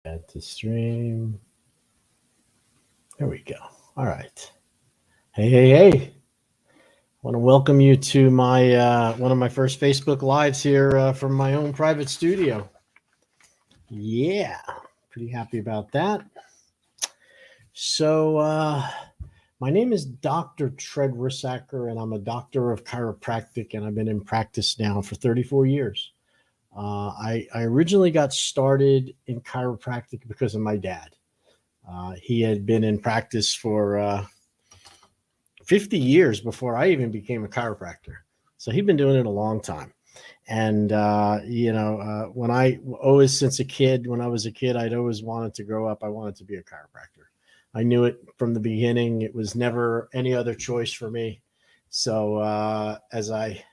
Add to stream. There we go. All right. Hey. I want to welcome you to my one of my first Facebook Lives here from my own private studio. Yeah, pretty happy about that. So, my name is Dr. Tread Rissacker, and I'm a doctor of chiropractic, and I've been in practice now for 34 years. I originally got started in chiropractic because of my dad. He had been in practice for 50 years before I even became a chiropractor. So he'd been doing it a long time. And, when I always, since a kid, when I was a kid, I'd always wanted to grow up. I wanted to be a chiropractor. I knew it from the beginning. It was never any other choice for me. So as I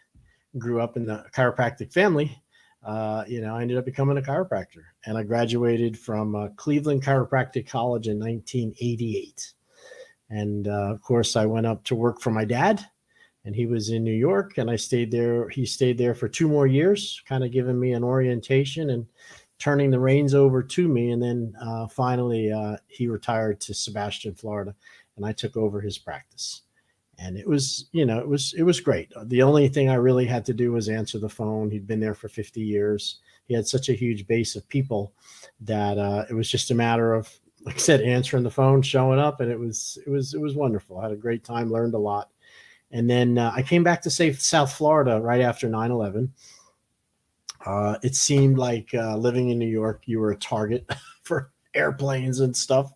grew up in the chiropractic family, I ended up becoming a chiropractor, and I graduated from Cleveland Chiropractic College in 1988. And of course, I went up to work for my dad, and he was in New York, and I stayed there. He stayed there for 2 more years, kind of giving me an orientation and turning the reins over to me. And then finally, he retired to Sebastian, Florida, and I took over his practice. And it was, it was great. The only thing I really had to do was answer the phone. He'd been there for 50 years. He had such a huge base of people that it was just a matter of, like I said, answering the phone, showing up, and it was wonderful. I had a great time, learned a lot. And then I came back to South Florida right after 9/11. It seemed like living in New York, you were a target for airplanes and stuff.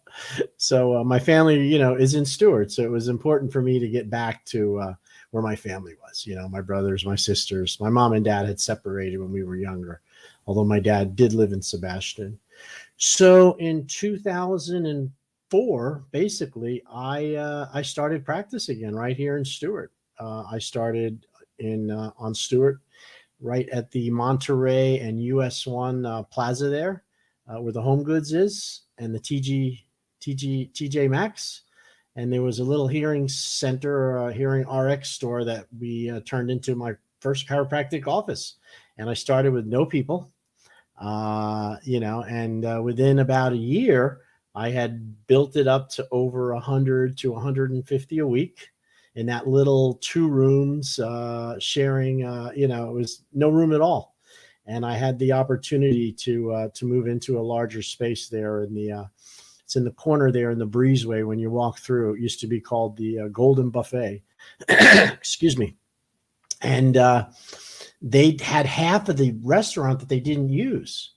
So my family, is in Stewart. So it was important for me to get back to where my family was. My brothers, my sisters, my mom and dad had separated when we were younger, although my dad did live in Sebastian. So in 2004, basically, I started practice again right here in Stewart. I started on Stewart, right at the Monterey and US1 Plaza there, where the Home Goods is, and the TJ Maxx. And there was a little hearing center, hearing RX store that we turned into my first chiropractic office. And I started with no people, and within about a year, I had built it up to over 100 to 150 a week in that little 2 rooms, sharing, it was no room at all. And I had the opportunity to move into a larger space there it's in the corner there in the breezeway. When you walk through, it used to be called the Golden Buffet. Excuse me. And they had half of the restaurant that they didn't use.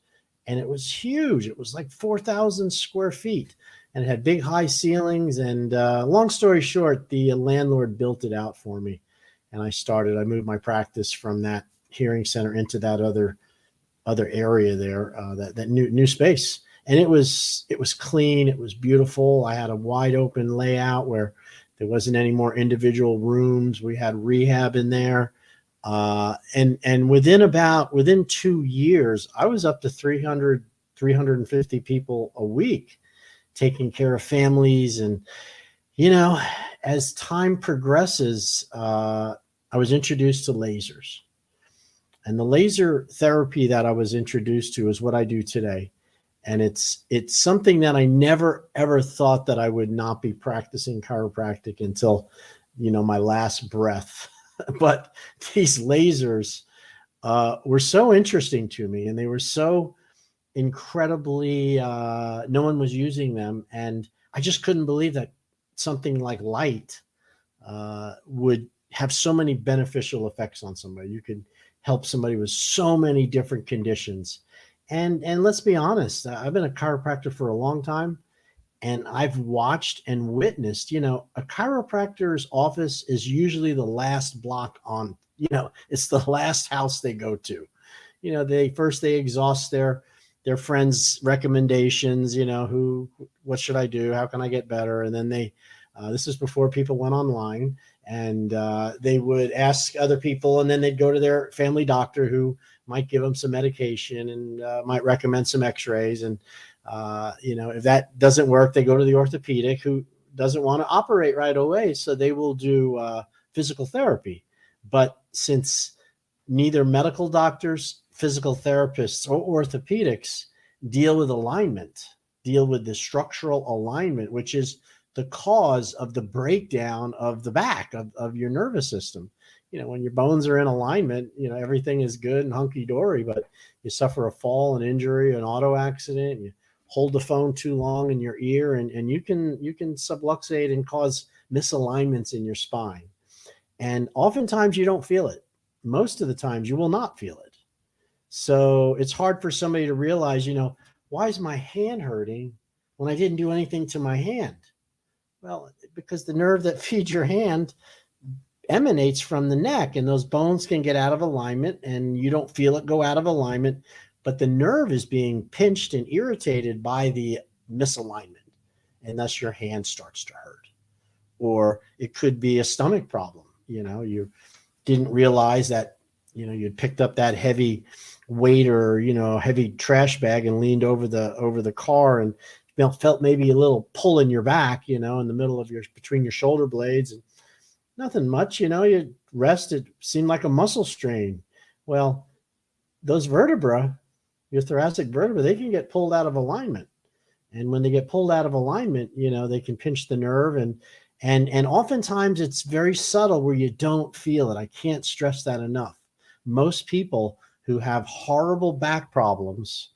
And it was huge. It was like 4,000 square feet. And it had big high ceilings. And long story short, the landlord built it out for me. And I moved my practice from that hearing center into that other area there, that new space. And it was clean. It was beautiful. I had a wide open layout where there wasn't any more individual rooms. We had rehab in there. And within 2 years, I was up to 300, 350 people a week taking care of families. And, as time progresses, I was introduced to lasers. And the laser therapy that I was introduced to is what I do today. And it's something that I never, ever thought that I would not be practicing chiropractic until, my last breath. But these lasers were so interesting to me, and they were so incredibly, no one was using them. And I just couldn't believe that something like light would have so many beneficial effects on somebody. You could help somebody with so many different conditions. And let's be honest, I've been a chiropractor for a long time, and I've watched and witnessed, a chiropractor's office is usually the last block on, it's the last house they go to. They exhaust their friends' recommendations, what should I do? How can I get better? And then this is before people went online, and they would ask other people, and then they'd go to their family doctor, who might give them some medication and might recommend some x-rays. And, if that doesn't work, they go to the orthopedic, who doesn't want to operate right away. So they will do physical therapy. But since neither medical doctors, physical therapists, or orthopedics deal with alignment, deal with the structural alignment, which is the cause of the breakdown of the back of your nervous system. When your bones are in alignment, everything is good and hunky-dory, but you suffer a fall, an injury, an auto accident, you hold the phone too long in your ear, and you can subluxate and cause misalignments in your spine. And oftentimes you don't feel it. Most of the times you will not feel it. So it's hard for somebody to realize, why is my hand hurting when I didn't do anything to my hand? Well, because the nerve that feeds your hand emanates from the neck, and those bones can get out of alignment and you don't feel it go out of alignment, but the nerve is being pinched and irritated by the misalignment, and thus your hand starts to hurt. Or it could be a stomach problem. You didn't realize that, you'd picked up that heavy weight or, heavy trash bag and leaned over the car and felt maybe a little pull in your back, in the middle of between your shoulder blades, and nothing much, you rest, it seemed like a muscle strain. Well, those vertebra, your thoracic vertebra, they can get pulled out of alignment. And when they get pulled out of alignment, they can pinch the nerve, and oftentimes it's very subtle where you don't feel it. I can't stress that enough. Most people who have horrible back problems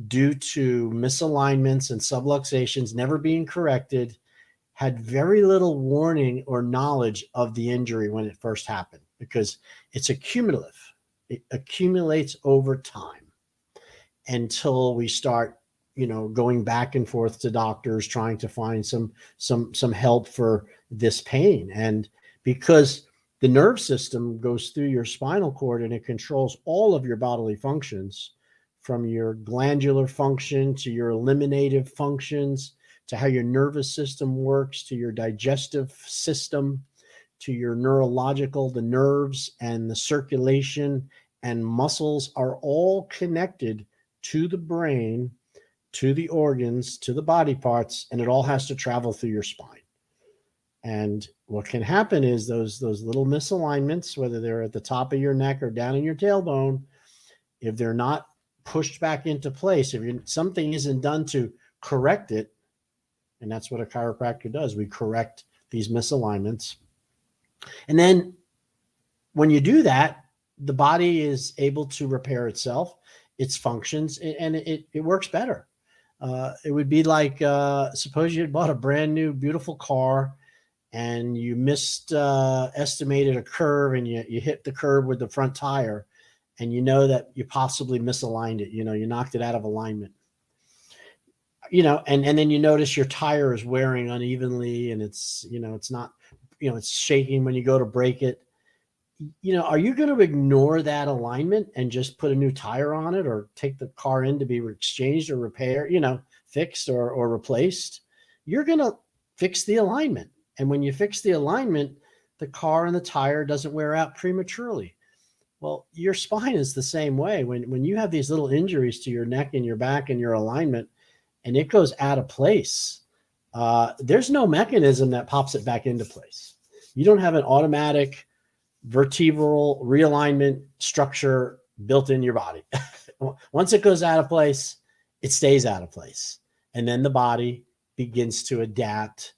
due to misalignments and subluxations never being corrected had very little warning or knowledge of the injury when it first happened, because it's accumulative. It accumulates over time until we start, going back and forth to doctors trying to find some help for this pain. And because the nerve system goes through your spinal cord and it controls all of your bodily functions, from your glandular function to your eliminative functions, to how your nervous system works, to your digestive system, to your neurological, the nerves and the circulation and muscles are all connected to the brain, to the organs, to the body parts, and it all has to travel through your spine. And what can happen is those little misalignments, whether they're at the top of your neck or down in your tailbone, if they're not pushed back into place, if something isn't done to correct it, and that's what a chiropractor does, we correct these misalignments. And then when you do that, the body is able to repair itself, its functions, and it works better. It would be like, suppose you had bought a brand new, beautiful car and you estimated a curve, and you hit the curve with the front tire, and that you possibly misaligned it. You knocked it out of alignment. And then you notice your tire is wearing unevenly, and it's not, it's shaking when you go to brake it. Are you going to ignore that alignment and just put a new tire on it, or take the car in to be exchanged or repaired, fixed or replaced? You're going to fix the alignment. And when you fix the alignment, the car and the tire doesn't wear out prematurely. Well, your spine is the same way. When you have these little injuries to your neck and your back and your alignment, and it goes out of place, there's no mechanism that pops it back into place. You don't have an automatic vertebral realignment structure built in your body. Once it goes out of place, it stays out of place. And then the body begins to adapt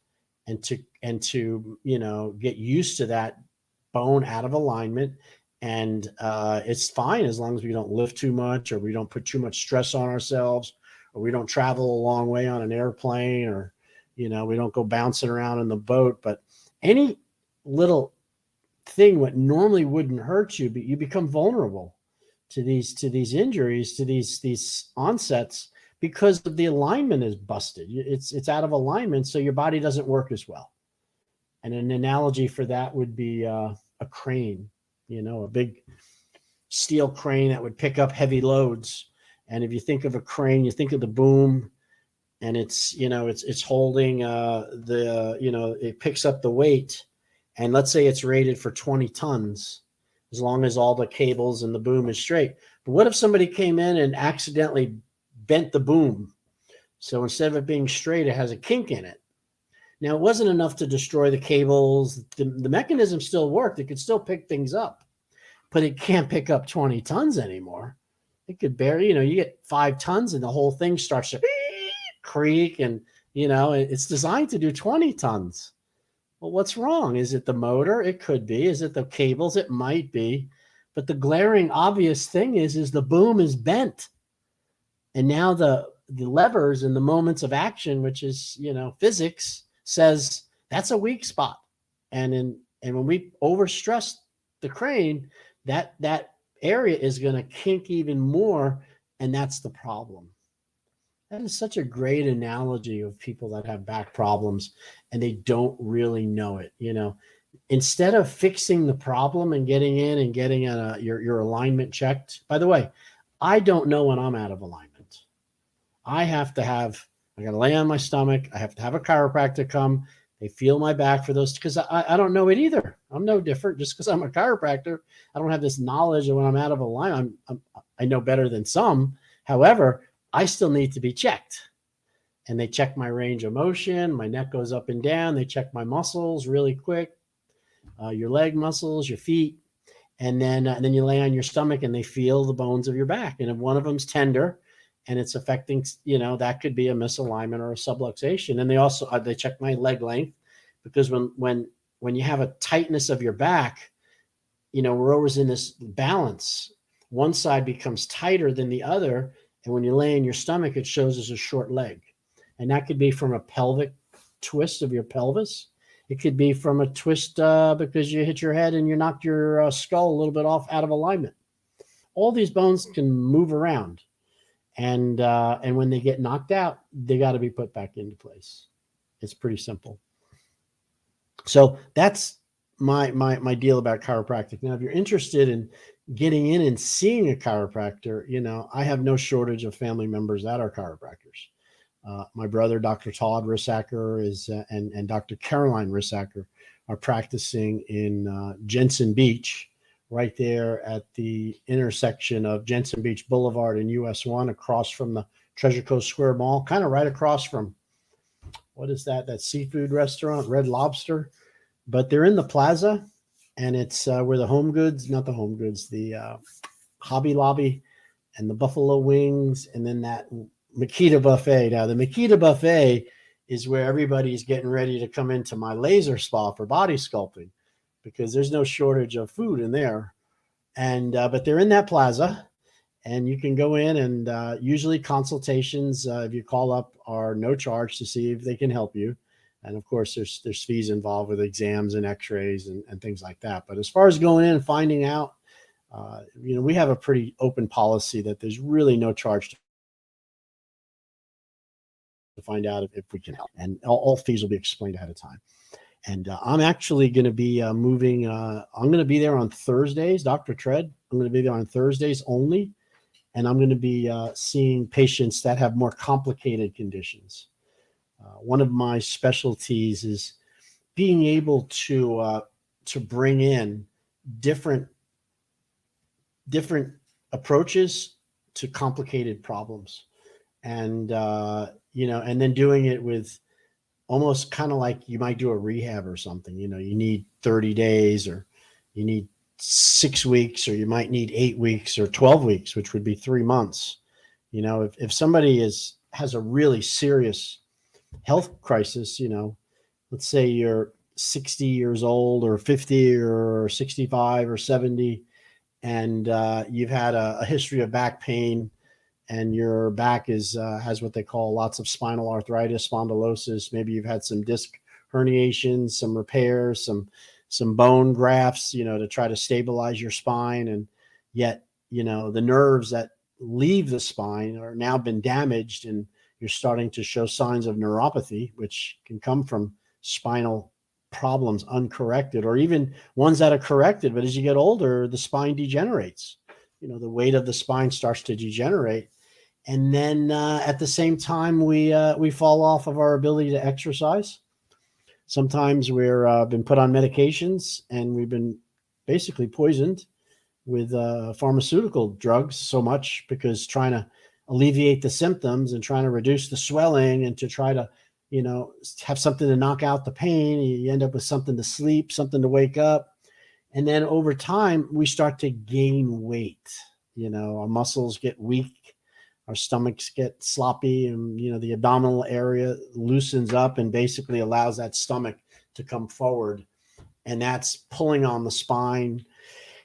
and to get used to that bone out of alignment. And it's fine as long as we don't lift too much, or we don't put too much stress on ourselves, or we don't travel a long way on an airplane, or, we don't go bouncing around in the boat. But any little thing what normally wouldn't hurt you, but you become vulnerable to these injuries, to these onsets, because of the alignment is busted. It's out of alignment, so your body doesn't work as well. And an analogy for that would be a crane, a big steel crane that would pick up heavy loads. And if you think of a crane, you think of the boom, and it's holding it picks up the weight. And let's say it's rated for 20 tons, as long as all the cables and the boom is straight. But what if somebody came in and accidentally bent the boom? So instead of it being straight, it has a kink in it. Now, it wasn't enough to destroy the cables. The mechanism still worked. It could still pick things up, but it can't pick up 20 tons anymore. it could barely, you get 5 tons and the whole thing starts to creak, and it's designed to do 20 tons. Well, what's wrong? Is it the motor? It could be. Is it the cables? It might be. But the glaring obvious thing is the boom is bent. And now the levers and the moments of action, which is, physics, says that's a weak spot. And when we overstress the crane, that area is going to kink even more, and that's the problem. That is such a great analogy of people that have back problems and they don't really know it. Instead of fixing the problem and getting in and getting your alignment checked. By the way, I don't know when I'm out of alignment. I got to lay on my stomach. I have to have a chiropractor come. They feel my back for those, because I don't know it either. I'm no different. Just because I'm a chiropractor, I don't have this knowledge of when I'm out of alignment. I know better than some. However, I still need to be checked. And they check my range of motion. My neck goes up and down. They check my muscles really quick, your leg muscles, your feet. And then you lay on your stomach and they feel the bones of your back. And if one of them's tender and it's affecting, that could be a misalignment or a subluxation. And they also, they check my leg length, because when you have a tightness of your back, we're always in this balance. One side becomes tighter than the other. And when you lay in your stomach, it shows as a short leg. And that could be from a pelvic twist of your pelvis. It could be from a twist because you hit your head and you knocked your skull a little bit off out of alignment. All these bones can move around. And when they get knocked out, they got to be put back into place. It's pretty simple. So that's my deal about chiropractic. Now, if you're interested in getting in and seeing a chiropractor, I have no shortage of family members that are chiropractors. My brother, Dr. Todd Rissacker, and Dr. Caroline Rissacker are practicing in Jensen Beach, right there at the intersection of Jensen Beach Boulevard and US 1, across from the Treasure Coast Square Mall, kind of right across from, what is that seafood restaurant, Red Lobster. But they're in the plaza, and it's where the the Hobby Lobby and the Buffalo Wings, and then that Makita Buffet. Now, the Makita Buffet is where everybody's getting ready to come into my laser spa for body sculpting, because there's no shortage of food in there. And but they're in that plaza, and you can go in, and usually consultations, if you call up, are no charge to see if they can help you. And of course, there's fees involved with exams and x-rays and things like that. But as far as going in and finding out, we have a pretty open policy that there's really no charge to find out if we can help. And all fees will be explained ahead of time. And I'm actually going to be moving. I'm going to be there on Thursdays, Dr. Tread. I'm going to be there on Thursdays only. And I'm going to be seeing patients that have more complicated conditions. One of my specialties is being able to bring in different approaches to complicated problems, and and then doing it with almost kind of like you might do a rehab or something. You need 30 days, or you need 6 weeks, or you might need 8 weeks or 12 weeks, which would be 3 months. If somebody has a really serious health crisis, let's say you're 60 years old or 50 or 65 or 70, and you've had a history of back pain, and your back has what they call lots of spinal arthritis, spondylosis. Maybe you've had some disc herniations, some repairs, some bone grafts, to try to stabilize your spine. And yet, the nerves that leave the spine are now been damaged, and you're starting to show signs of neuropathy, which can come from spinal problems uncorrected, or even ones that are corrected. But as you get older, the spine degenerates. The weight of the spine starts to degenerate. And then at the same time, we fall off of our ability to exercise. Sometimes we're been put on medications, and we've been basically poisoned with pharmaceutical drugs so much, because trying to alleviate the symptoms and trying to reduce the swelling and to try to, have something to knock out the pain, you end up with something to sleep, something to wake up. And then over time, we start to gain weight. Our muscles get weak, our stomachs get sloppy, and the abdominal area loosens up and basically allows that stomach to come forward, and that's pulling on the spine.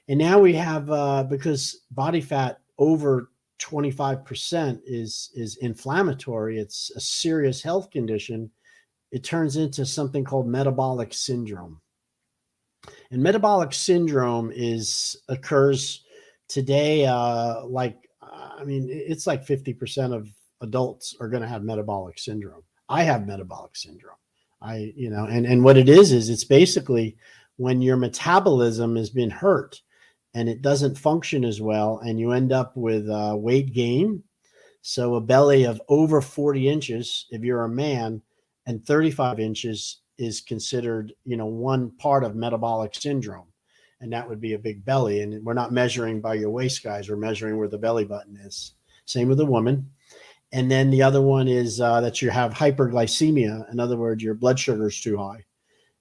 And now we have because body fat over 25% is inflammatory, it's a serious health condition. It turns into something called metabolic syndrome. And metabolic syndrome occurs today, it's like 50% of adults are going to have metabolic syndrome. I have metabolic syndrome. And what it is it's basically when your metabolism has been hurt and it doesn't function as well, and you end up with weight gain. So a belly of over 40 inches, if you're a man, and 35 inches is considered, one part of metabolic syndrome. And that would be a big belly. And we're not measuring by your waist, guys. We're measuring where the belly button is. Same with a woman. And then the other one is that you have hyperglycemia. In other words, your blood sugar is too high.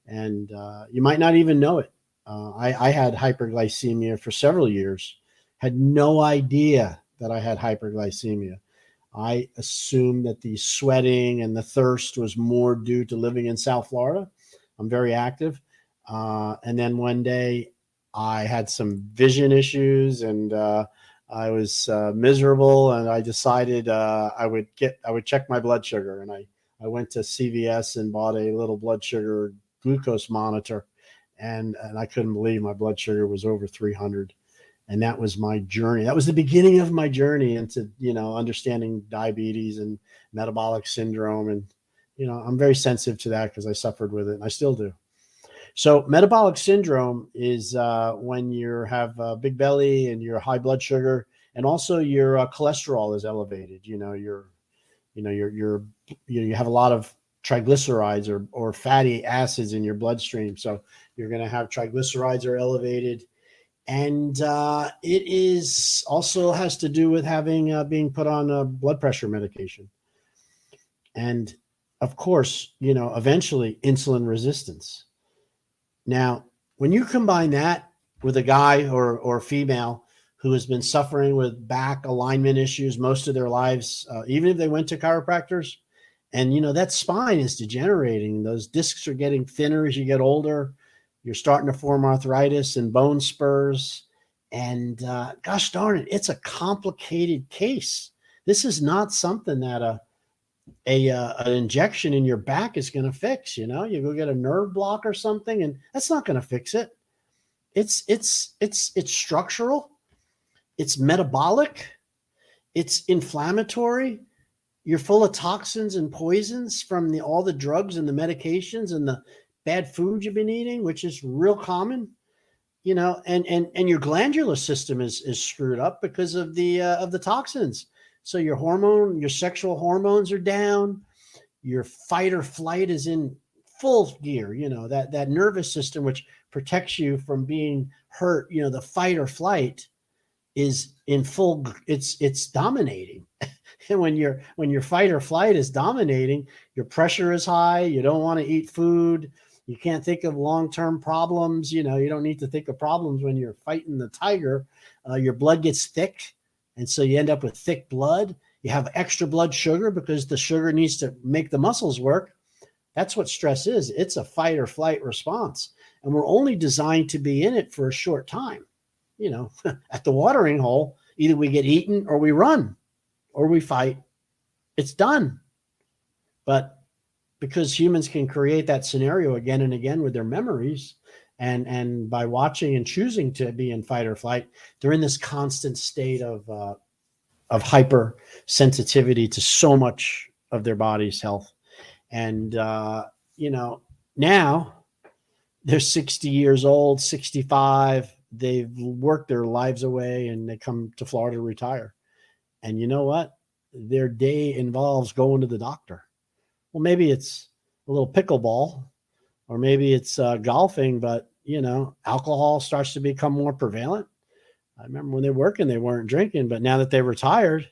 And you might not even know it. I had hyperglycemia for several years, had no idea that I had hyperglycemia. I assumed that the sweating and the thirst was more due to living in South Florida. I'm very active. And then one day I had some vision issues, and I was miserable, and I decided I would check my blood sugar. And I went to CVS and bought a little blood sugar glucose monitor, and I couldn't believe my blood sugar was over 300. And that was my journey. That was the beginning of my journey into, understanding diabetes and metabolic syndrome. And, I'm very sensitive to that because I suffered with it, and I still do. So metabolic syndrome is when you have a big belly and your high blood sugar, and also your cholesterol is elevated. You have a lot of triglycerides or fatty acids in your bloodstream. So you're going to have triglycerides are elevated. And it is also has to do with having being put on a blood pressure medication. And of course, eventually insulin resistance. Now, when you combine that with a guy or female who has been suffering with back alignment issues most of their lives, even if they went to chiropractors, and that spine is degenerating, those discs are getting thinner as you get older. You're starting to form arthritis and bone spurs. And gosh darn it, it's a complicated case. This is not something that an injection in your back is going to fix. You go get a nerve block or something, and that's not going to fix it. It's structural. It's metabolic. It's inflammatory. You're full of toxins and poisons from all the drugs and the medications and the bad food you've been eating, which is real common, and your glandular system is screwed up because of the toxins. So your sexual hormones are down, your fight or flight is in full gear, that nervous system, which protects you from being hurt, the fight or flight is in full, it's dominating. And when your fight or flight is dominating, your pressure is high, you don't want to eat food. You can't think of long-term problems. You don't need to think of problems when you're fighting the tiger. Your blood gets thick, and so you end up with thick blood. You have extra blood sugar because the sugar needs to make the muscles work. That's what stress is. It's a fight or flight response, and we're only designed to be in it for a short time. At the watering hole, either we get eaten or we run or we fight. It's done. But because humans can create that scenario again and again with their memories, and by watching and choosing to be in fight or flight, they're in this constant state of hypersensitivity to so much of their body's health. And now they're 60 years old, 65. They've worked their lives away, and they come to Florida to retire. And you know what? Their day involves going to the doctor. Well, maybe it's a little pickleball, or maybe it's golfing, but, alcohol starts to become more prevalent. I remember when they were working, they weren't drinking, but now that they're retired,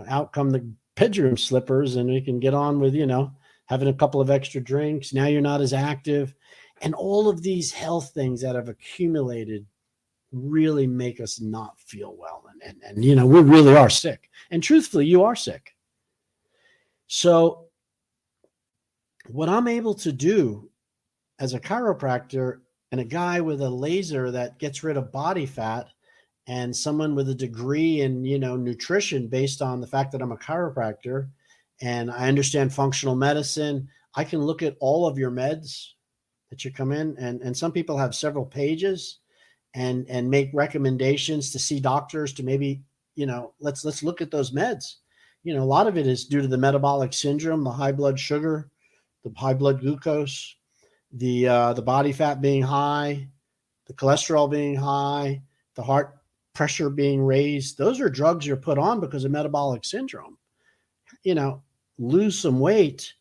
out come the bedroom slippers, and we can get on with, having a couple of extra drinks. Now you're not as active. And all of these health things that have accumulated really make us not feel well. And you know, we really are sick. And truthfully, you are sick. So what I'm able to do as a chiropractor and a guy with a laser that gets rid of body fat, and someone with a degree in, you know, nutrition based on the fact that I'm a chiropractor and I understand functional medicine, I can look at all of your meds that you come in, and some people have several pages and make recommendations to see doctors to maybe, you know, let's look at those meds. You know, a lot of it is due to the metabolic syndrome, the high blood sugar, the high blood glucose, the body fat being high, the cholesterol being high, the heart pressure being raised. Those are drugs you're put on because of metabolic syndrome. You know, lose some weight,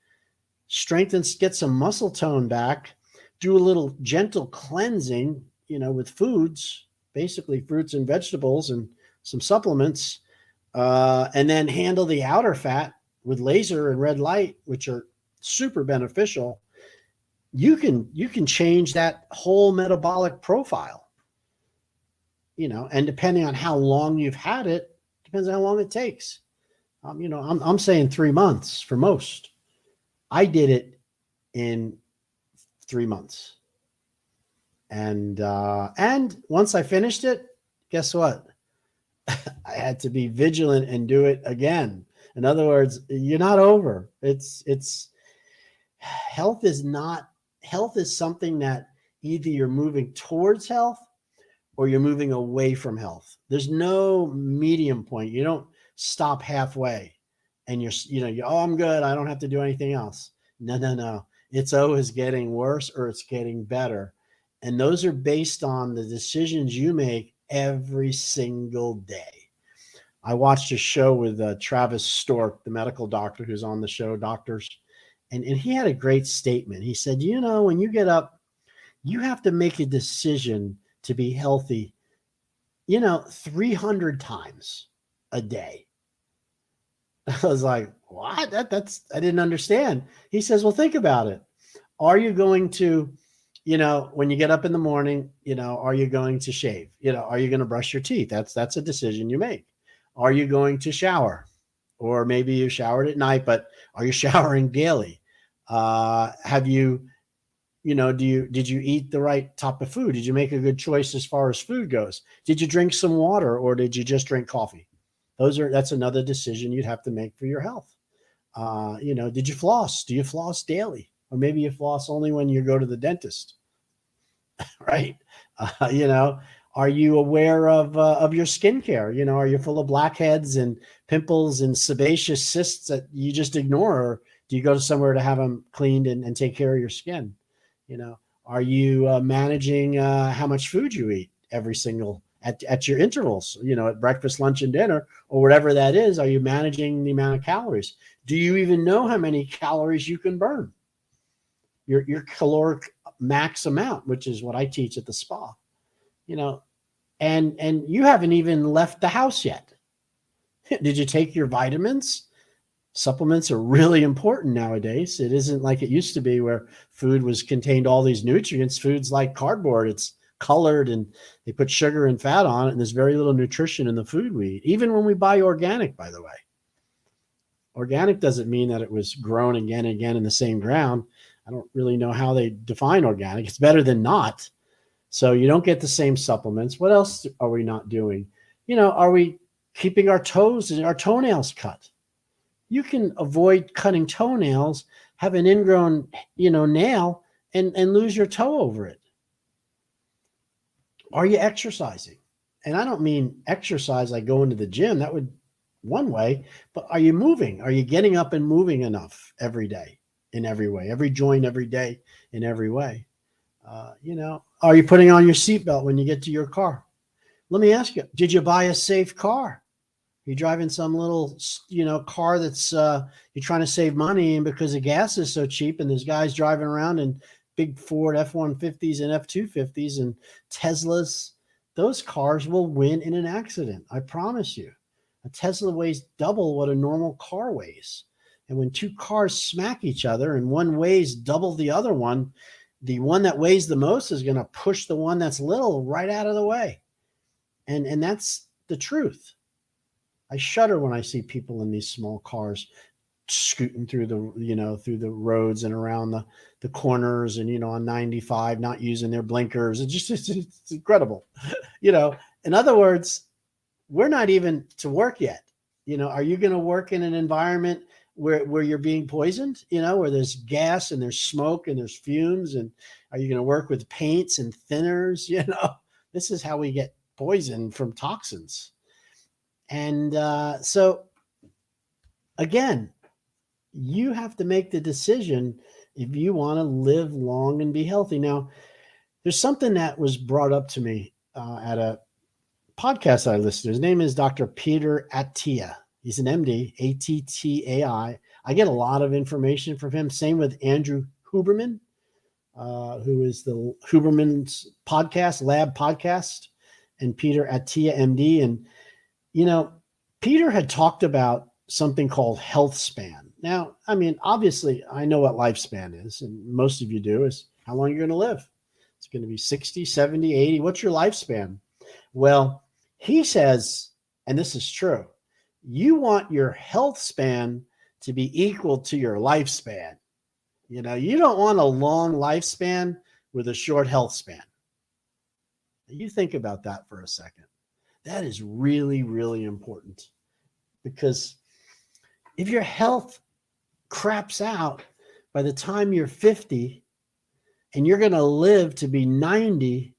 strengthen, get some muscle tone back, do a little gentle cleansing, you know, with foods, basically fruits and vegetables and some supplements, and then handle the outer fat with laser and red light, which are super beneficial. You can change that whole metabolic profile, you know, and depending on how long you've had it, depends on how long it takes. You know, I'm saying 3 months for most. I did it in 3 months. And once I finished it, guess what? I had to be vigilant and do it again. In other words, you're not over. It's health is something that either you're moving towards health or you're moving away from health. There's no medium point. You don't stop halfway and oh, I'm good, I don't have to do anything else. No. It's always getting worse or it's getting better. And those are based on the decisions you make every single day. I watched a show with Travis Stork, the medical doctor who's on the show, Doctors. And he had a great statement. He said, you know, when you get up, you have to make a decision to be healthy, 300 times a day. I was like, what? I didn't understand. He says, well, think about it. Are you going to, when you get up in the morning, are you going to shave? Are you going to brush your teeth? That's a decision you make. Are you going to shower? Or maybe you showered at night, but are you showering daily? Have you, did you eat the right type of food? Did you make a good choice as far as food goes? Did you drink some water or did you just drink coffee? That's another decision you'd have to make for your health. Did you floss? Do you floss daily? Or maybe you floss only when you go to the dentist, right? Are you aware of your skincare? Are you full of blackheads and pimples and sebaceous cysts that you just ignore? Or do you go to somewhere to have them cleaned and take care of your skin? Are you managing how much food you eat every single at your intervals, at breakfast, lunch, and dinner, or whatever that is? Are you managing the amount of calories? Do you even know how many calories you can burn? Your caloric max amount, which is what I teach at the spa, and you haven't even left the house yet. Did you take your vitamins? Supplements are really important nowadays. It isn't like it used to be where food contained all these nutrients. Food's like cardboard. It's colored and they put sugar and fat on it, and there's very little nutrition in the food we eat. Even when we buy organic, by the way. Organic doesn't mean that it was grown again and again in the same ground. I don't really know how they define organic. It's better than not. So you don't get the same supplements. What else are we not doing? Are we keeping our toenails cut? You can avoid cutting toenails, have an ingrown, nail and lose your toe over it. Are you exercising? And I don't mean exercise like going to the gym. That would one way, but are you moving? Are you getting up and moving enough every day in every way, every joint, every day in every way? Are you putting on your seatbelt when you get to your car? Let me ask you, did you buy a safe car? You're driving some little, car that's you're trying to save money, and because the gas is so cheap, and there's guys driving around in big Ford F-150s and F-250s and Teslas, those cars will win in an accident. I promise you. A Tesla weighs double what a normal car weighs. And when two cars smack each other and one weighs double the other one, the one that weighs the most is going to push the one that's little right out of the way. And that's the truth. I shudder when I see people in these small cars scooting through through the roads and around the corners and, on 95, not using their blinkers. It's incredible. In other words, we're not even to work yet. Are you going to work in an environment where you're being poisoned, where there's gas and there's smoke and there's fumes? And are you going to work with paints and thinners? This is how we get poisoned from toxins. And so, again, you have to make the decision if you want to live long and be healthy. Now, there's something that was brought up to me at a podcast I listened to. His name is Dr. Peter Attia. He's an MD, Attai. I get a lot of information from him. Same with Andrew Huberman, who is the Huberman's podcast, Lab Podcast, and Peter Attia, MD. And, Peter had talked about something called health span. Now, I mean, obviously, I know what lifespan is, and most of you do, is how long you're going to live. It's going to be 60, 70, 80. What's your lifespan? Well, he says, and this is true, you want your health span to be equal to your lifespan. You don't want a long lifespan with a short health span. You think about that for a second. That is really, really important, because if your health craps out by the time you're 50 and you're going to live to be 90,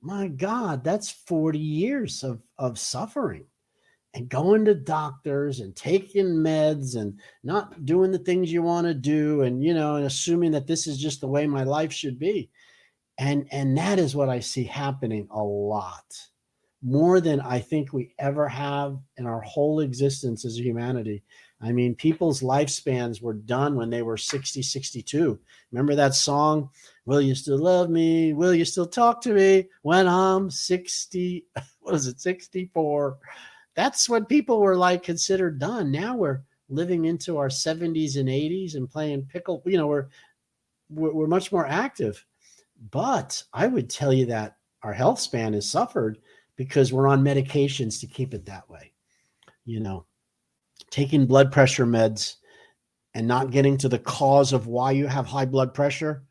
my God, that's 40 years of suffering and going to doctors and taking meds and not doing the things you want to do, and, and assuming that this is just the way my life should be. And that is what I see happening a lot, more than I think we ever have in our whole existence as humanity. I mean, people's lifespans were done when they were 60, 62. Remember that song, Will You Still Love Me? Will You Still Talk to Me when I'm 60? What is it, 64? That's when people were considered done. Now we're living into our 70s and 80s and playing pickle. We're much more active. But I would tell you that our health span has suffered because we're on medications to keep it that way. Taking blood pressure meds and not getting to the cause of why you have high blood pressure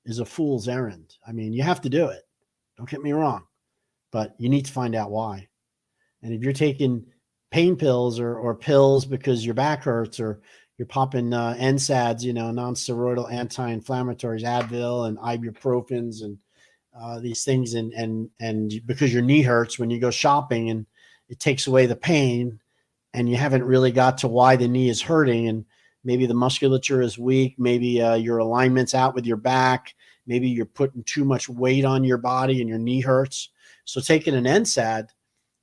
is a fool's errand. I mean, you have to do it. Don't get me wrong, but you need to find out why. And if you're taking pain pills or pills because your back hurts, or you're popping NSAIDs, non-steroidal anti-inflammatories, Advil and ibuprofens and these things, and because your knee hurts when you go shopping and it takes away the pain, and you haven't really got to why the knee is hurting, and maybe the musculature is weak, maybe your alignment's out with your back, maybe you're putting too much weight on your body and your knee hurts. So taking an NSAID,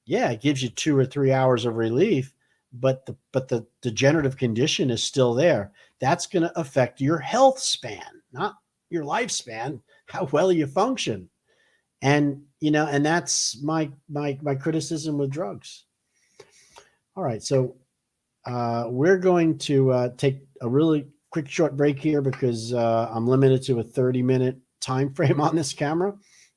yeah, it gives you 2 or 3 hours of relief, but the degenerative condition is still there. That's going to affect your health span, not your lifespan, how well you function. And, and that's my criticism with drugs. All right. So we're going to take a really quick short break here because I'm limited to a 30-minute time frame on this camera.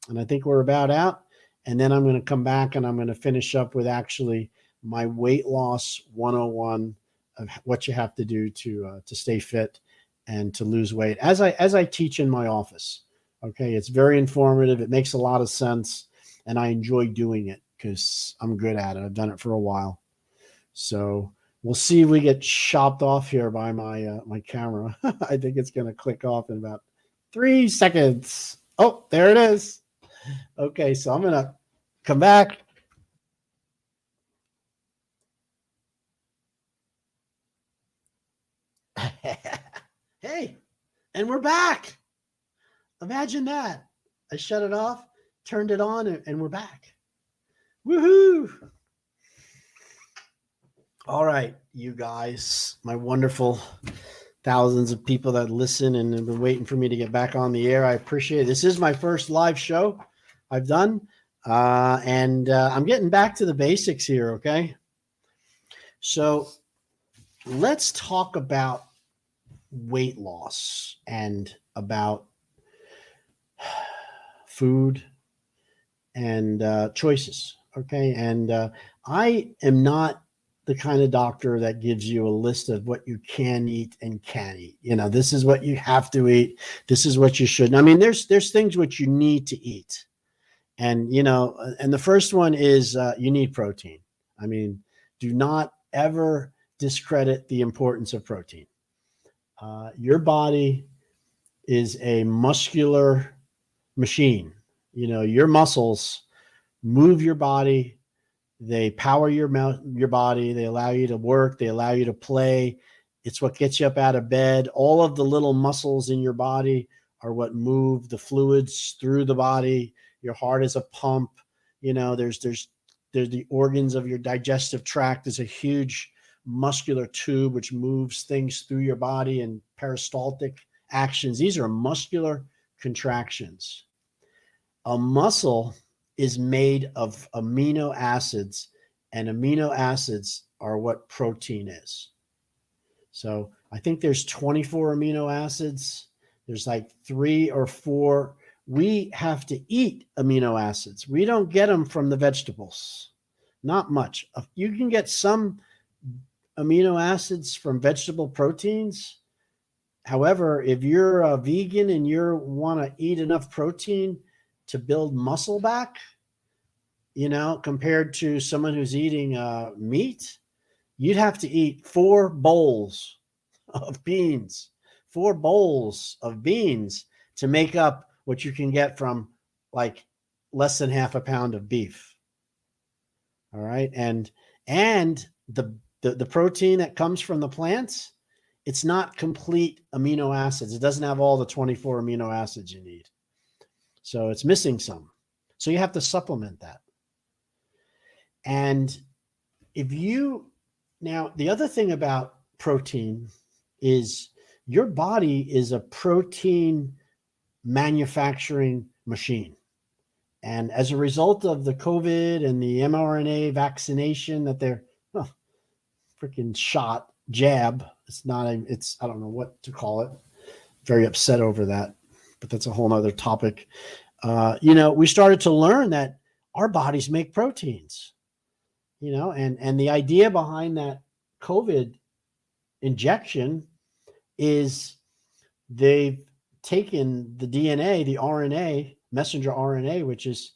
And I think we're about out. And then I'm going to come back and I'm going to finish up with actually my weight loss 101 of what you have to do to stay fit and to lose weight as I teach in my office. Okay. It's very informative. It makes a lot of sense. And I enjoy doing it because I'm good at it. I've done it for a while. So we'll see if we get chopped off here by my camera. I think it's going to click off in about 3 seconds. Oh, there it is. Okay, so I'm going to come back. Hey, and we're back. Imagine that. I shut it off, turned it on, and we're back. Woohoo! All right, you guys, my wonderful thousands of people that listen and have been waiting for me to get back on the air. I appreciate it. This is my first live show I've done, and I'm getting back to the basics here, okay? So let's talk about weight loss and about food and choices. Okay. And I am not the kind of doctor that gives you a list of what you can eat and can't eat. This is what you have to eat. This is what you shouldn't. I mean, there's things which you need to eat. And, and the first one is you need protein. I mean, do not ever discredit the importance of protein. Your body is a muscular machine. Your muscles move your body. They power your body. They allow you to work. They allow you to play. It's what gets you up out of bed. All of the little muscles in your body are what move the fluids through the body. Your heart is a pump. There's the organs of your digestive tract. There's a huge muscular tube which moves things through your body, and peristaltic actions. These are muscular contractions. A muscle is made of amino acids, and amino acids are what protein is. So I think there's 24 amino acids. There's like 3 or 4. We have to eat amino acids. We don't get them from the vegetables. Not much. You can get some amino acids from vegetable proteins. However, if you're a vegan and you want to eat enough protein to build muscle back, compared to someone who's eating meat, you'd have to eat 4 bowls of beans, 4 bowls of beans to make up what you can get from like less than half a pound of beef. All right. And the protein that comes from the plants, it's not complete amino acids. It doesn't have all the 24 amino acids you need. So it's missing some. So you have to supplement that. And now the other thing about protein is your body is a protein manufacturing machine. And as a result of the COVID and the mRNA vaccination that they're freaking jab, I don't know what to call it. Very upset over that, but that's a whole nother topic. We started to learn that our bodies make proteins, and the idea behind that COVID injection is they've taken the DNA, the RNA, messenger RNA, which is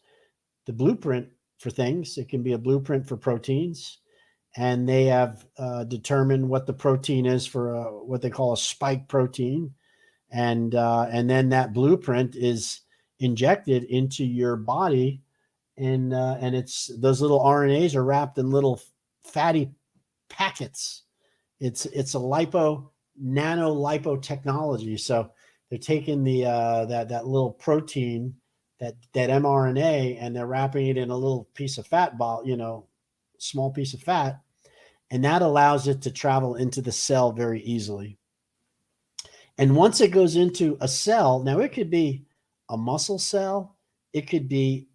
the blueprint for things. It can be a blueprint for proteins. And they have determined what the protein is for what they call a spike protein. And then that blueprint is injected into your body. And it's those little RNAs are wrapped in little fatty packets. It's a nano lipo technology. So they're taking that little protein, that mRNA, and they're wrapping it in a little piece of fat ball, small piece of fat, and that allows it to travel into the cell very easily. And once it goes into a cell, now it could be a muscle cell, it could be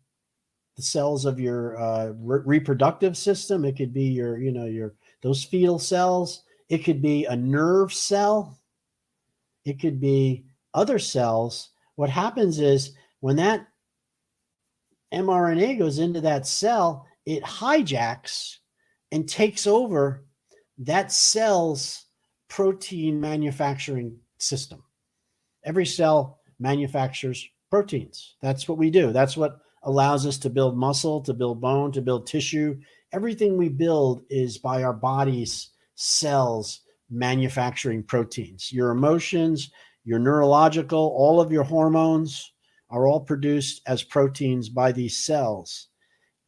the cells of your reproductive system, it could be your those fetal cells, it could be a nerve cell, it could be other cells. What happens is when that mRNA goes into that cell, it hijacks and takes over that cell's protein manufacturing system. Every cell manufactures proteins. That's what we do. That's what allows us to build muscle, to build bone, to build tissue. Everything we build is by our body's cells manufacturing proteins. Your emotions, your neurological, all of your hormones are all produced as proteins by these cells.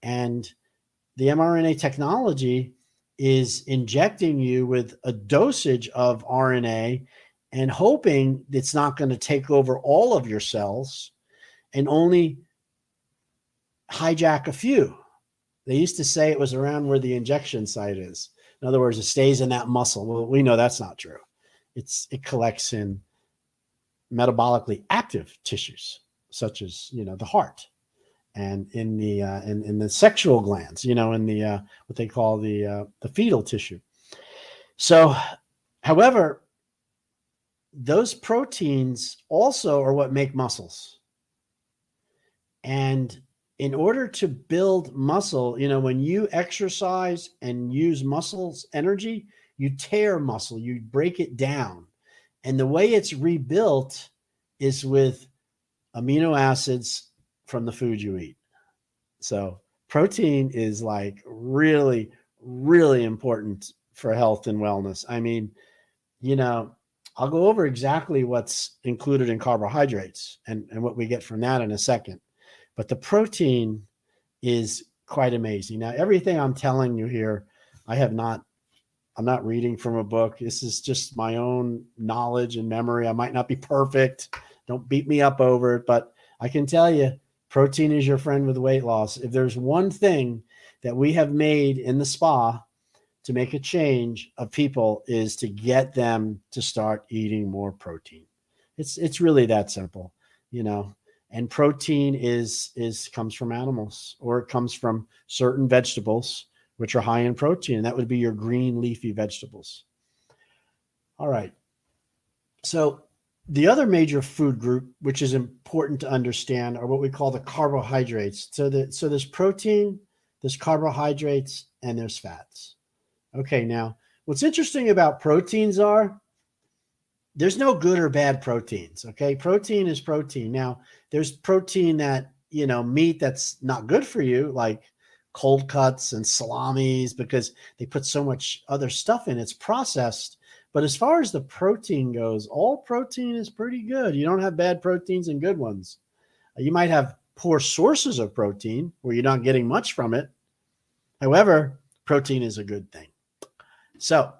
And the mRNA technology is injecting you with a dosage of RNA and hoping it's not going to take over all of your cells and only hijack a few. They used to say it was around where the injection site is. In other words, it stays in that muscle. Well, we know that's not true. It collects in metabolically active tissues, such as the heart, and in the sexual glands, in the what they call the fetal tissue. So, however, those proteins also are what make muscles. And in order to build muscle, when you exercise and use muscle's energy, you tear muscle, you break it down. And the way it's rebuilt is with amino acids from the food you eat. So protein is like really, really important for health and wellness. I mean, I'll go over exactly what's included in carbohydrates and what we get from that in a second. But the protein is quite amazing. Now, everything I'm telling you here, I'm not reading from a book. This is just my own knowledge and memory. I might not be perfect. Don't beat me up over it, but I can tell you protein is your friend with weight loss. If there's one thing that we have made in the spa to make a change of people is to get them to start eating more protein. It's really that simple, and protein comes from animals, or it comes from certain vegetables, which are high in protein. And that would be your green leafy vegetables. All right. So the other major food group, which is important to understand, are what we call the carbohydrates. So there's protein, there's carbohydrates, and there's fats. Okay, now what's interesting about proteins are there's no good or bad proteins. Okay, protein is protein. Now there's protein that, meat that's not good for you, like cold cuts and salamis, because they put so much other stuff in. It's processed. But as far as the protein goes, all protein is pretty good. You don't have bad proteins and good ones. You might have poor sources of protein where you're not getting much from it. However, protein is a good thing. So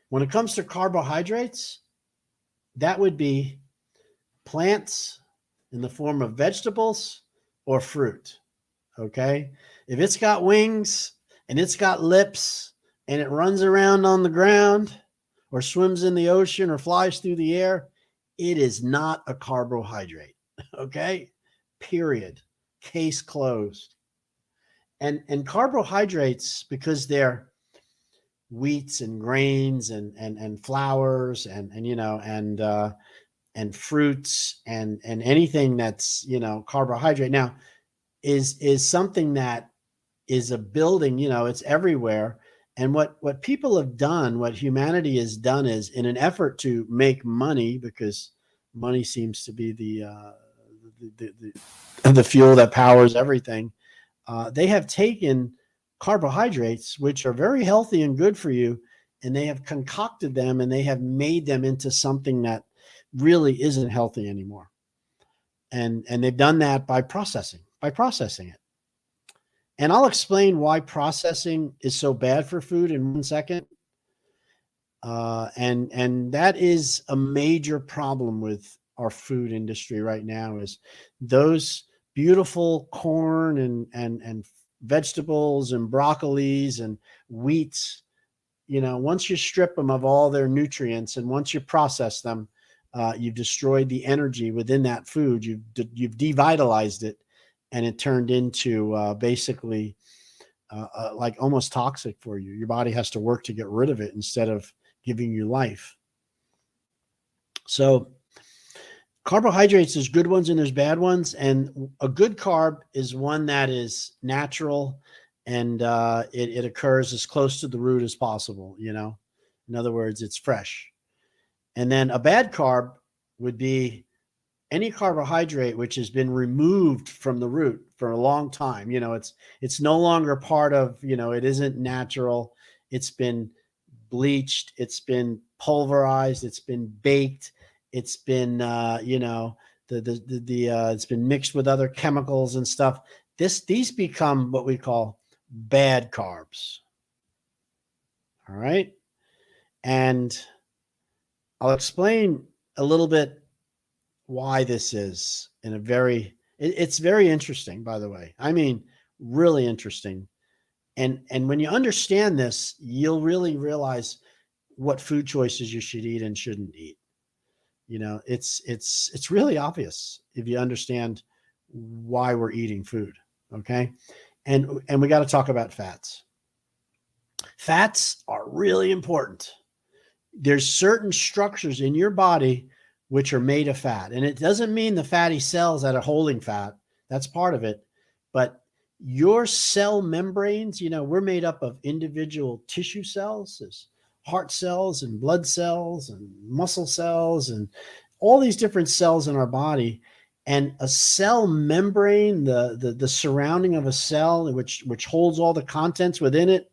when it comes to carbohydrates, that would be plants in the form of vegetables or fruit. Okay. If it's got wings and it's got lips and it runs around on the ground or swims in the ocean or flies through the air, it is not a carbohydrate. Okay. Period. Case closed. And carbohydrates, because they're wheats and grains and flours and fruits and anything that's, carbohydrate now is something that is a building, it's everywhere. And what people have done, what humanity has done, is in an effort to make money, because money seems to be the fuel that powers everything. They have taken carbohydrates, which are very healthy and good for you, and they have concocted them and they have made them into something that really isn't healthy anymore. And they've done that by processing it. And I'll explain why processing is so bad for food in 1 second. And that is a major problem with our food industry right now, is those beautiful corn and vegetables and broccolis and wheats. Once you strip them of all their nutrients and once you process them, you've destroyed the energy within that food. You've devitalized it, and it turned into basically like almost toxic for you. Your body has to work to get rid of it instead of giving you life. So carbohydrates, there's good ones and there's bad ones. And a good carb is one that is natural and it occurs as close to the root as possible. In other words, it's fresh. And then a bad carb would be any carbohydrate which has been removed from the root for a long time. It's no longer part of, it isn't natural. It's been bleached. It's been pulverized. It's been baked. It's been, it's been mixed with other chemicals and stuff. These become what we call bad carbs. All right. And I'll explain a little bit why this is it's very interesting, by the way. I mean, really interesting. And when you understand this, you'll really realize what food choices you should eat and shouldn't eat. It's really obvious if you understand why we're eating food. Okay. And we got to talk about fats. Fats are really important. There's certain structures in your body which are made of fat. And it doesn't mean the fatty cells that are holding fat. That's part of it. But Your cell membranes, we're made up of individual tissue cells. There's heart cells and blood cells and muscle cells and all these different cells in our body. And a cell membrane, the surrounding of a cell, which holds all the contents within it,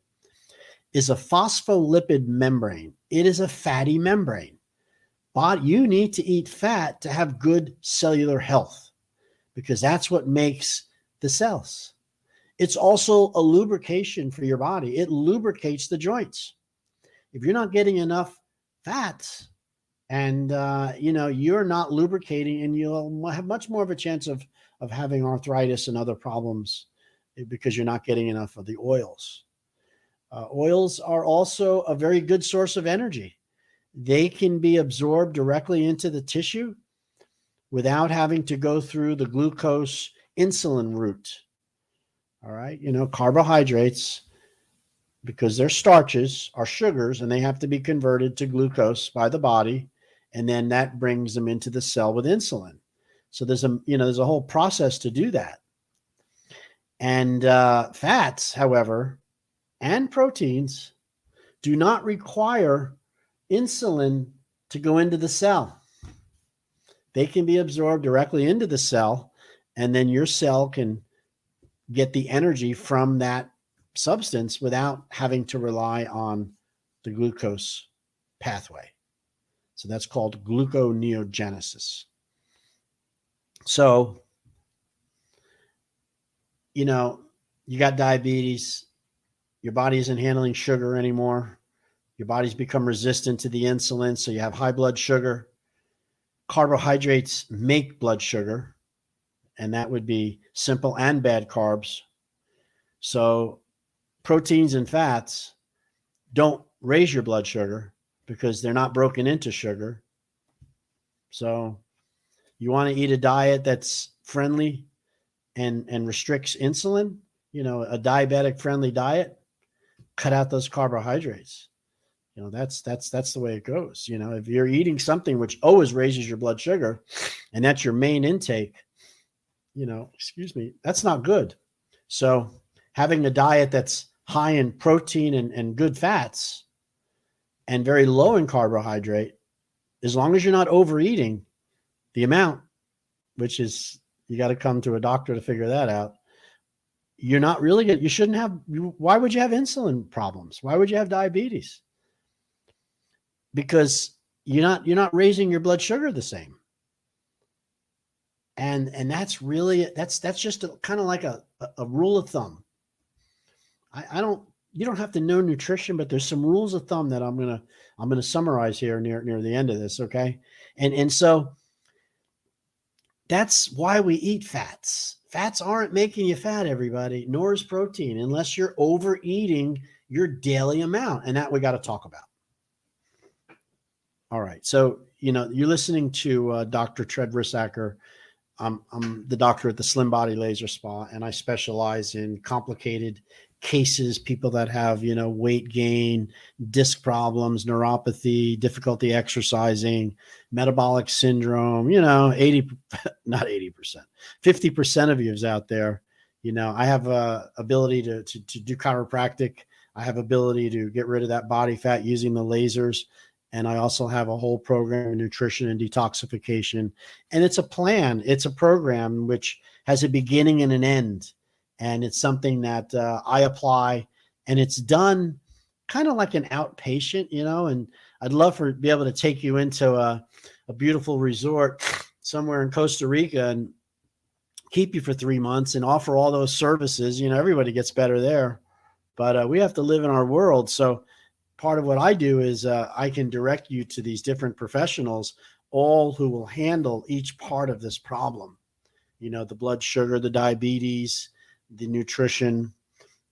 is a phospholipid membrane. It is a fatty membrane. But you need to eat fat to have good cellular health, because that's what makes the cells. It's also a lubrication for your body. It lubricates the joints. If you're not getting enough fats and you're not lubricating, and you'll have much more of a chance of having arthritis and other problems because you're not getting enough of the oils. Oils are also a very good source of energy. They can be absorbed directly into the tissue without having to go through the glucose insulin route. All right. Carbohydrates, because they're starches, are sugars, and they have to be converted to glucose by the body. And then that brings them into the cell with insulin. So there's a whole process to do that. And fats, however, and proteins do not require insulin to go into the cell. They can be absorbed directly into the cell, and then your cell can get the energy from that substance without having to rely on the glucose pathway. So that's called gluconeogenesis. So, you got diabetes, your body isn't handling sugar anymore. Your body's become resistant to the insulin, so you have high blood sugar. Carbohydrates make blood sugar, and that would be simple and bad carbs. So proteins and fats don't raise your blood sugar because they're not broken into sugar. So you want to eat a diet that's friendly and restricts insulin, a diabetic friendly diet, cut out those carbohydrates. That's the way it goes. If you're eating something which always raises your blood sugar and that's your main intake, that's not good. So having a diet that's high in protein and good fats and very low in carbohydrate, as long as you're not overeating the amount, which is, you got to come to a doctor to figure that out. You're not really good. You shouldn't have, why would you have insulin problems? Why would you have diabetes? Because you're not raising your blood sugar the same. And that's really, that's just kind of like a rule of thumb. You don't have to know nutrition, but there's some rules of thumb that I'm going to summarize here near the end of this. Okay. And so that's why we eat fats. Fats aren't making you fat, everybody, nor is protein, unless you're overeating your daily amount. And that we got to talk about. All right. So, you're listening to Dr. Trev Rissacker. I'm the doctor at the Slim Body Laser Spa, and I specialize in complicated cases, people that have, weight gain, disc problems, neuropathy, difficulty exercising, metabolic syndrome, 80, not 80%, 50% of you is out there. I have a ability to do chiropractic. I have ability to get rid of that body fat using the lasers. And I also have a whole program of nutrition and detoxification. And it's a plan. It's a program which has a beginning and an end. And it's something that I apply, and it's done kind of like an outpatient, and I'd love to be able to take you into a beautiful resort somewhere in Costa Rica and keep you for 3 months and offer all those services. Everybody gets better there, but we have to live in our world. So part of what I do is I can direct you to these different professionals, all who will handle each part of this problem. The blood sugar, the diabetes, the nutrition,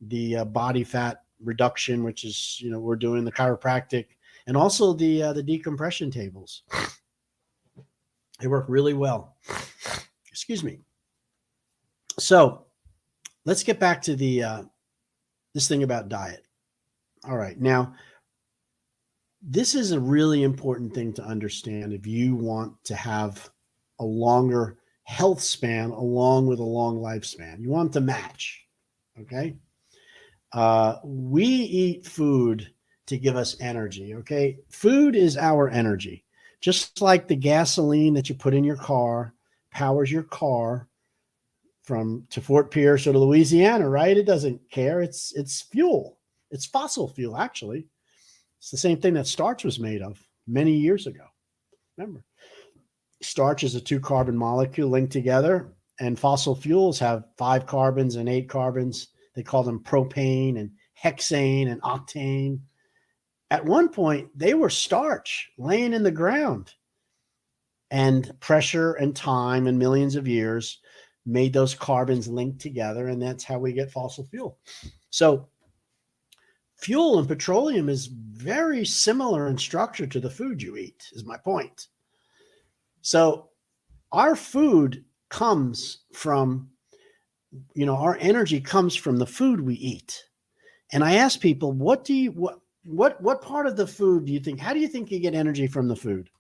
the body fat reduction, which is, we're doing the chiropractic, and also the decompression tables. They work really well. Excuse me. So let's get back to this thing about diet. All right. Now, this is a really important thing to understand if you want to have a longer health span along with a long lifespan. You want to match. Okay. We eat food to give us energy. Okay. Food is our energy. Just like the gasoline that you put in your car powers your car from to Fort Pierce or to Louisiana, right? It doesn't care. It's fuel. It's fossil fuel, actually. It's the same thing that starch was made of many years ago. Remember, starch is a two carbon molecule linked together, and fossil fuels have 5 carbons and 8 carbons. They call them propane and hexane and octane. At one point, they were starch laying in the ground, and pressure and time and millions of years made those carbons link together, and that's how we get fossil fuel. So fuel and petroleum is very similar in structure to the food you eat, is my point. So our food comes from, our energy comes from the food we eat. And I ask people, what part of the food do you think, how do you think you get energy from the food?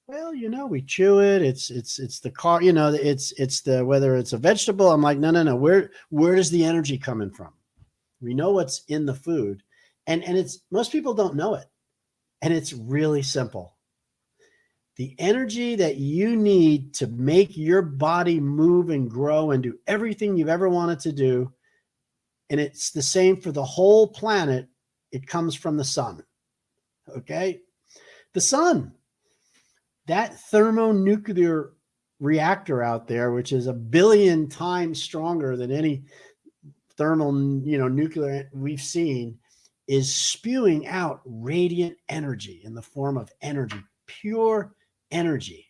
Well, we chew it. It's the car, it's the, whether it's a vegetable. I'm like, no. Where does the energy coming from? We know what's in the food, and it's, most people don't know it. And it's really simple. The energy that you need to make your body move and grow and do everything you've ever wanted to do, and it's the same for the whole planet, it comes from the sun. Okay? The sun. That thermonuclear reactor out there, which is 1 billion times stronger than any thermal, nuclear we've seen, is spewing out radiant energy in the form of energy, pure energy.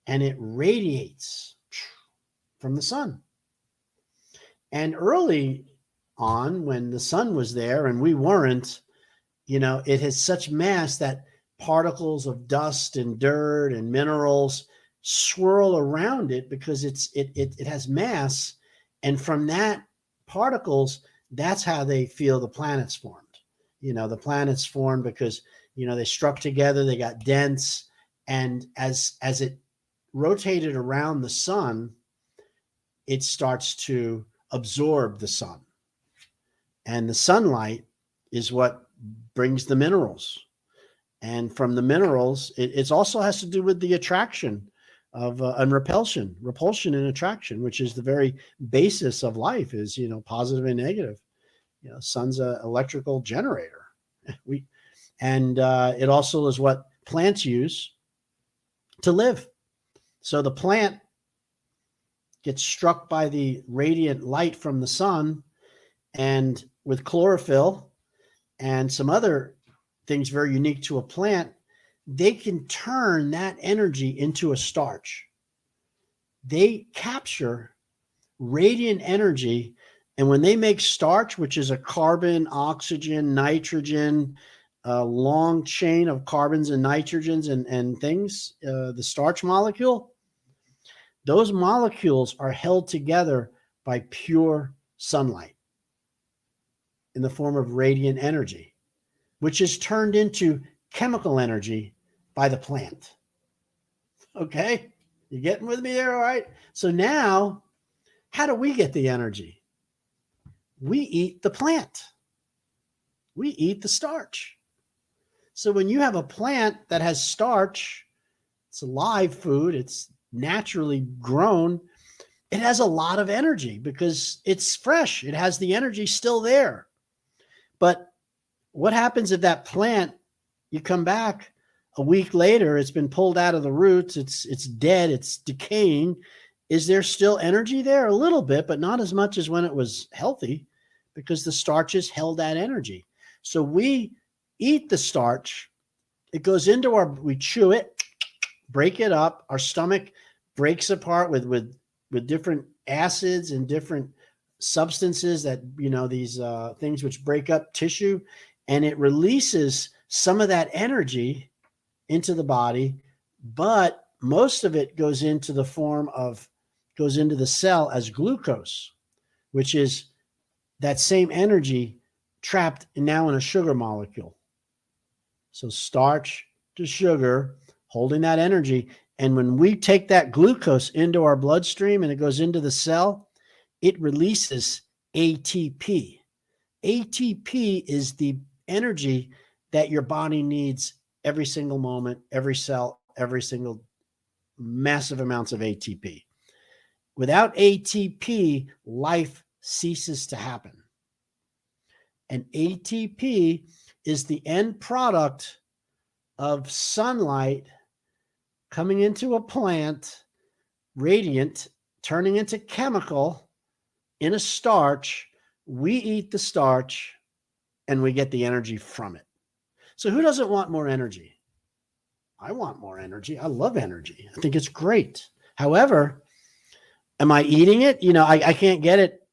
And it radiates from the sun. And early on, when the sun was there and we weren't, it has such mass that particles of dust and dirt and minerals swirl around it because it has mass. And from that particles, that's how they feel the planets formed. The planets formed because, they struck together, they got dense. And as it rotated around the sun, it starts to absorb the sun. And the sunlight is what brings the minerals. And from the minerals, it also has to do with the attraction of and repulsion and attraction, which is the very basis of life, is, positive and negative. Sun's an electrical generator. It also is what plants use to live. So the plant gets struck by the radiant light from the sun, and with chlorophyll and some other things very unique to a plant, they can turn that energy into a starch. They capture radiant energy, and when they make starch, which is a carbon, oxygen, nitrogen, a long chain of carbons and nitrogens and things, the starch molecule, those molecules are held together by pure sunlight in the form of radiant energy, which is turned into chemical energy by the plant. Okay? You getting with me there? All right. So now, how do we get the energy? We eat the plant. We eat the starch. So when you have a plant that has starch, it's a live food, it's naturally grown, it has a lot of energy because it's fresh. It has the energy still there. But what happens if that plant, you come back a week later, it's been pulled out of the roots, it's dead, it's decaying. Is there still energy there? A little bit, but not as much as when it was healthy, because the starches held that energy. So we eat the starch, it goes into we chew it, break it up, our stomach breaks apart with different acids and different substances that, these things which break up tissue, and it releases some of that energy into the body, but most of it goes into the cell as glucose, which is that same energy trapped now in a sugar molecule. So starch to sugar, holding that energy. And when we take that glucose into our bloodstream and it goes into the cell, it releases ATP. ATP is the energy that your body needs every single moment, every cell, every single massive amounts of ATP. Without ATP, life ceases to happen. And ATP is the end product of sunlight coming into a plant, radiant, turning into chemical in a starch. We eat the starch and we get the energy from it. So who doesn't want more energy? I want more energy. I love energy. I think it's great. However, am I eating it? I can't get it.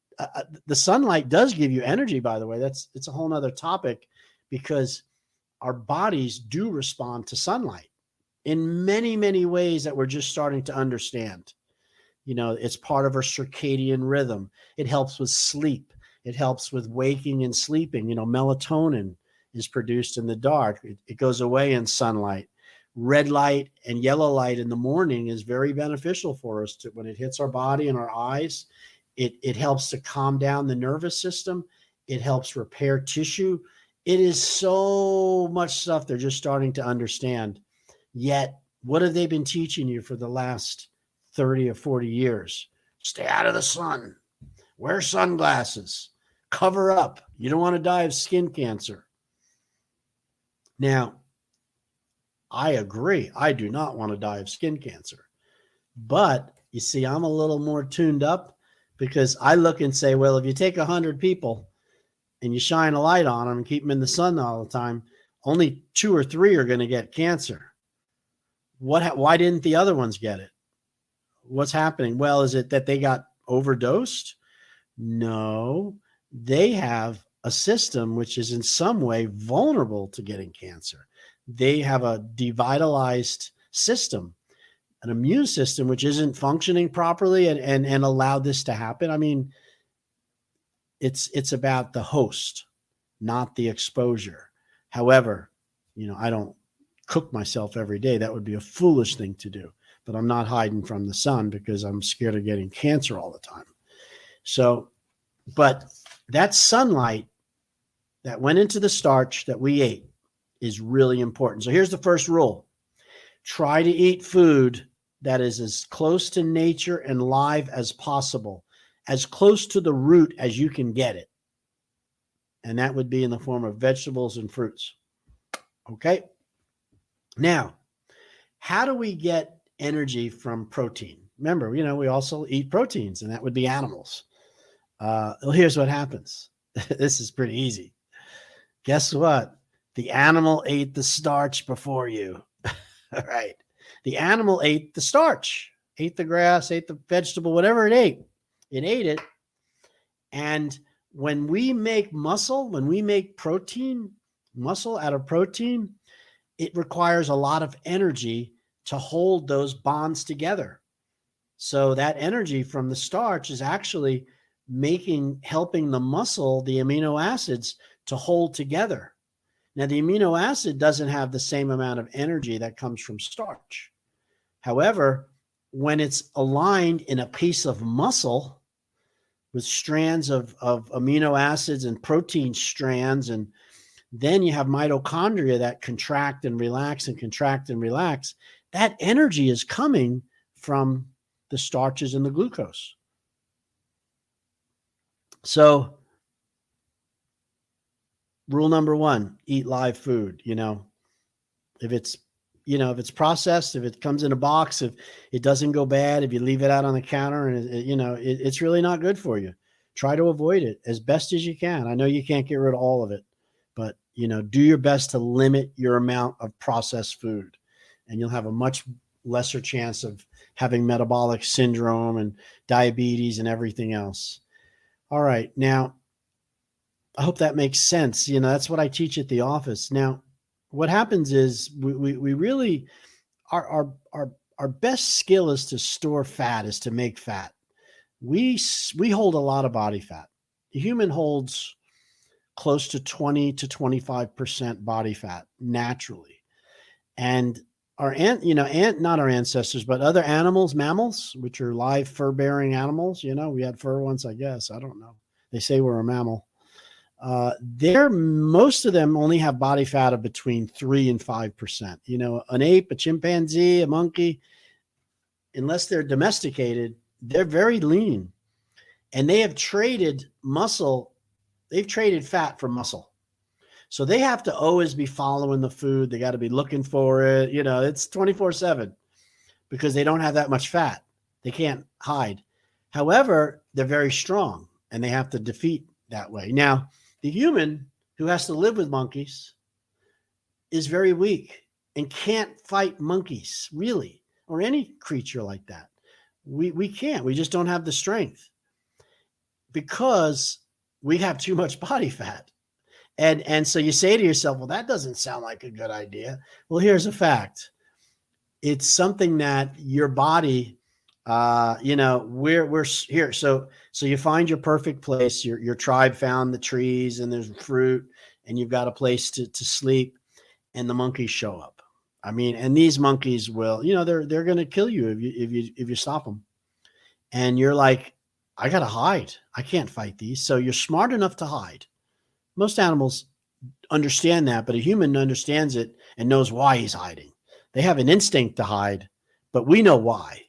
The sunlight does give you energy, by the way. It's a whole nother topic, because our bodies do respond to sunlight in many, many ways that we're just starting to understand. It's part of our circadian rhythm. It helps with sleep. It helps with waking and sleeping. Melatonin is produced in the dark. It goes away in sunlight. Red light and yellow light in the morning is very beneficial for us when it hits our body and our eyes. It helps to calm down the nervous system. It helps repair tissue. It is so much stuff they're just starting to understand. Yet, what have they been teaching you for the last 30 or 40 years? Stay out of the sun. Wear sunglasses. Cover up. You don't want to die of skin cancer. Now, I agree. I do not want to die of skin cancer. But you see, I'm a little more tuned up, because I look and say, well, if you take 100 people and you shine a light on them and keep them in the sun all the time, only 2 or 3 are going to get cancer. Why didn't the other ones get it? What's happening? Well, is it that they got overdosed? No, they have a system which is in some way vulnerable to getting cancer. They have a devitalized system, an immune system which isn't functioning properly and allowed this to happen. I mean, it's about the host, not the exposure. However, I don't cook myself every day. That would be a foolish thing to do. But I'm not hiding from the sun because I'm scared of getting cancer all the time. So, but that sunlight that went into the starch that we ate is really important. So here's the first rule. Try to eat food that is as close to nature and live as possible, as close to the root as you can get it. And that would be in the form of vegetables and fruits. Okay. Now, how do we get energy from protein? Remember, we also eat proteins, and that would be animals. Well, here's what happens. This is pretty easy. Guess what? The animal ate the starch before you. All right. The animal ate the starch, ate the grass, ate the vegetable, whatever it ate. It ate it. And when we make muscle, when we make muscle out of protein, it requires a lot of energy to hold those bonds together. So that energy from the starch is actually helping the muscle, the amino acids, to hold together. Now, the amino acid doesn't have the same amount of energy that comes from starch. However, when it's aligned in a piece of muscle with strands of amino acids and protein strands, and then you have mitochondria that contract and relax and contract and relax, that energy is coming from the starches and the glucose. So, rule number 1, eat live food. If it's processed, if it comes in a box, if it doesn't go bad, if you leave it out on the counter, and it's really not good for you. Try to avoid it as best as you can. I know you can't get rid of all of it, but do your best to limit your amount of processed food, and you'll have a much lesser chance of having metabolic syndrome and diabetes and everything else. All right. Now, I hope that makes sense. That's what I teach at the office. Now, what happens is we really, our best skill is to store fat, is to make fat. We hold a lot of body fat. The human holds close to 20 to 25% body fat naturally. And not our ancestors, but other animals, mammals, which are live fur-bearing animals. We had fur once, I guess. I don't know. They say we're a mammal. Most of them only have body fat of between 3 and 5%. You know, an ape, a chimpanzee, a monkey, unless they're domesticated, they're very lean. And they have traded muscle, they've traded fat for muscle. So they have to always be following the food. They got to be looking for it. You know, it's 24/7 because they don't have that much fat. They can't hide. However, they're very strong and they have to defeat that way. Now, the human who has to live with monkeys is very weak and can't fight monkeys, really, or any creature like that. We can't. We just don't have the strength because we have too much body fat. And so you say to yourself, well, that doesn't sound like a good idea. Well, here's a fact. It's something that your body, you know, we're here. So you find your perfect place. Your tribe found the trees and there's fruit and you've got a place to sleep and the monkeys show up. I mean, and these monkeys will, you know, they're going to kill you if you stop them. And you're like, I got to hide. I can't fight these. So you're smart enough to hide. Most animals understand that, but a human understands it and knows why he's hiding. They have an instinct to hide, but we know why,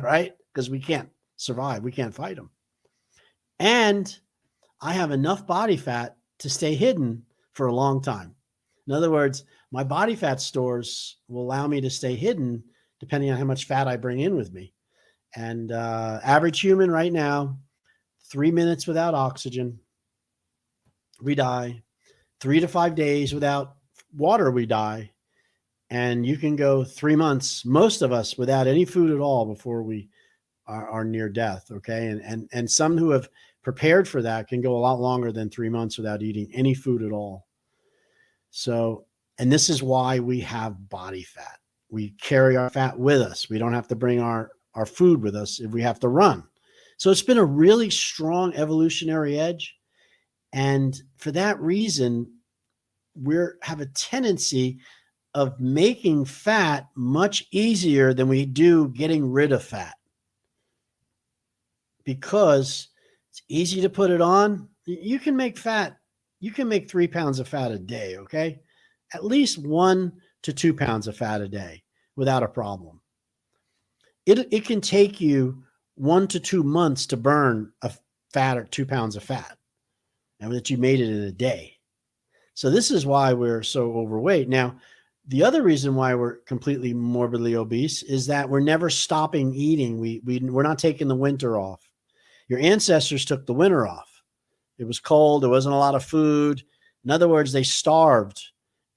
right? Because we can't survive. We can't fight them. And I have enough body fat to stay hidden for a long time. In other words, my body fat stores will allow me to stay hidden depending on how much fat I bring in with me. And average human right now, 3 minutes without oxygen, we die. 3 to 5 days without water, we die. And you can go 3 months, most of us, without any food at all before we are near death. Okay. And some who have prepared for that can go a lot longer than 3 months without eating any food at all. So, and this is why we have body fat. We carry our fat with us. We don't have to bring our food with us if we have to run. So it's been a really strong evolutionary edge. And for that reason, we have a tendency of making fat much easier than we do getting rid of fat. Because it's easy to put it on. You can make fat. You can make 3 pounds of fat a day, okay? At least 1 to 2 pounds of fat a day without a problem. It can take you 1 to 2 months to burn a fat or 2 pounds of fat, and that you made it in a day. So this is why we're so overweight. Now, the other reason why we're completely morbidly obese is that we're never stopping eating. We're not taking the winter off. Your ancestors took the winter off. It was cold. There wasn't a lot of food. In other words, they starved.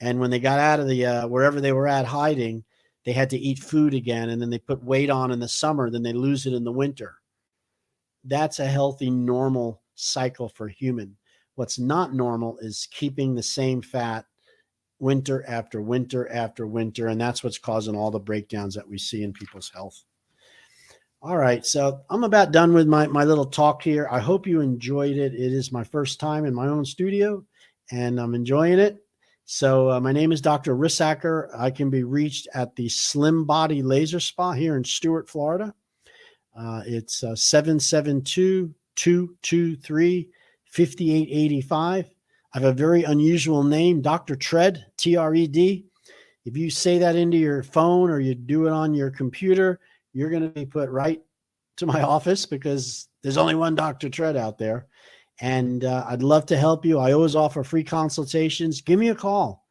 And when they got out of the wherever they were at hiding, they had to eat food again. And then they put weight on in the summer. Then they lose it in the winter. That's a healthy, normal cycle for human. What's not normal is keeping the same fat winter after winter after winter. And that's what's causing all the breakdowns that we see in people's health. All right. So I'm about done with my little talk here. I hope you enjoyed it. It is my first time in my own studio and I'm enjoying it. So my name is Dr. Rissacker. I can be reached at the Slim Body Laser Spa here in Stuart, Florida. It's 772-223-5885. I have a very unusual name, Dr. Tred, T-R-E-D. If you say that into your phone or you do it on your computer, you're going to be put right to my office because there's only one Dr. Tred out there. And I'd love to help you. I always offer free consultations. Give me a call.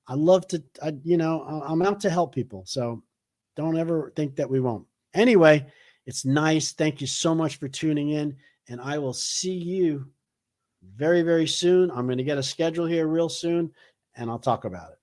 I love to, I'm out to help people. So don't ever think that we won't. Anyway, it's nice. Thank you so much for tuning in. And I will see you very, very soon. I'm going to get a schedule here real soon and I'll talk about it.